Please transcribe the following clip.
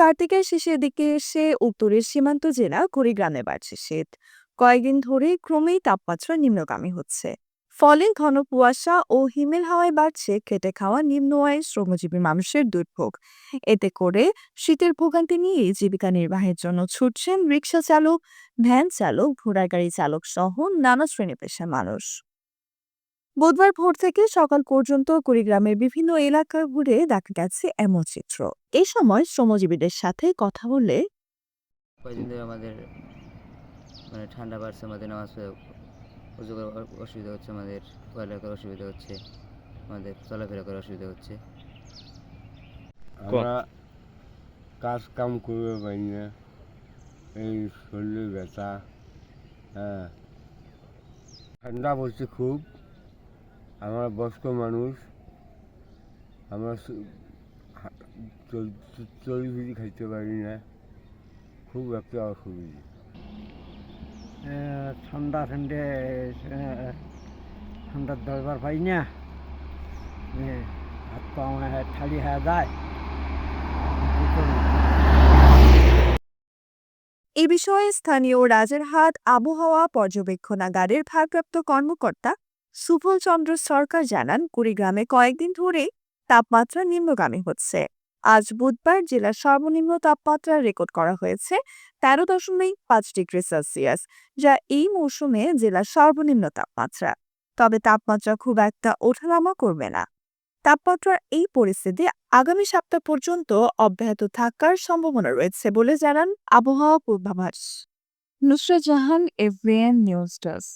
কার্তিকের শেষের দিকে এসে উত্তরের সীমান্ত জেলা কুড়িগ্রামে বাড়ছে শীত। কয়েকদিন ধরে ক্রমেই তাপমাত্রা নিম্নগামী হচ্ছে। ফলে ঘন কুয়াশা ও হিমেল হাওয়ায় বাড়ছে খেটে খাওয়া নিম্ন আয়ের শ্রমজীবী মানুষের দুর্ভোগ। এতে করে শীতের ভোগান্তি নিয়ে জীবিকা নির্বাহের জন্য ছুটছেন রিক্সা চালক, ভ্যান চালক, ঘোড়ার গাড়ি চালক সহ নানা শ্রেণী পেশার মানুষ। বুধবার ভোর থেকে সকাল পর্যন্ত কুড়িগ্রামের বিভিন্ন এলাকা ঘুরে দেখা গেছে এমন চিত্র। এই সময় শ্রমজীবীদের সাথে কথা বলে কয়েকদিন ধরে আমাদের ঠান্ডা বাড়ছে, আমাদের নামাজ উজু করার অসুবিধা হচ্ছে, আমাদের পড়ালেখা করার অসুবিধা হচ্ছে, আমাদের চলাফেরা করার অসুবিধা হচ্ছে। আমরা কাজ কাম করতে পারি না, এই শরীরে ব্যথা। হ্যাঁ, ঠান্ডা পড়ছে খুব। আমরা বয়স্ক মানুষ, আমরা চর্বি খাইতে পারি না, খুব একটা অসুবিধা। ঠান্ডার দরবার পাই না, হাত পা ঠালি হয়ে যায়। এ বিষয়ে স্থানীয় রাজারহাট আবহাওয়া পর্যবেক্ষণাগারের ভারপ্রাপ্ত কর্মকর্তা সুফল চন্দ্র সরকার জানান, কুড়িগ্রামে কয়েকদিন ধরে তাপমাত্রা নিম্নগামী হচ্ছে। আজ বুধবার জেলার সর্বনিম্ন তাপমাত্রা রেকর্ড করা হয়েছে 13.5 ডিগ্রি সেলসিয়াস, যা এই মৌসুমে জেলার সর্বনিম্ন তাপমাত্রা। তবে তাপমাত্রা খুব একটা ওঠানামা করবে না। তাপমাত্রার এই পরিস্থিতি আগামী সপ্তাহ পর্যন্ত অব্যাহত থাকার সম্ভাবনা রয়েছে বলে জানান আবহাওয়া পূর্বাভাস। Nusrat Jahan, এফবিএন news desk.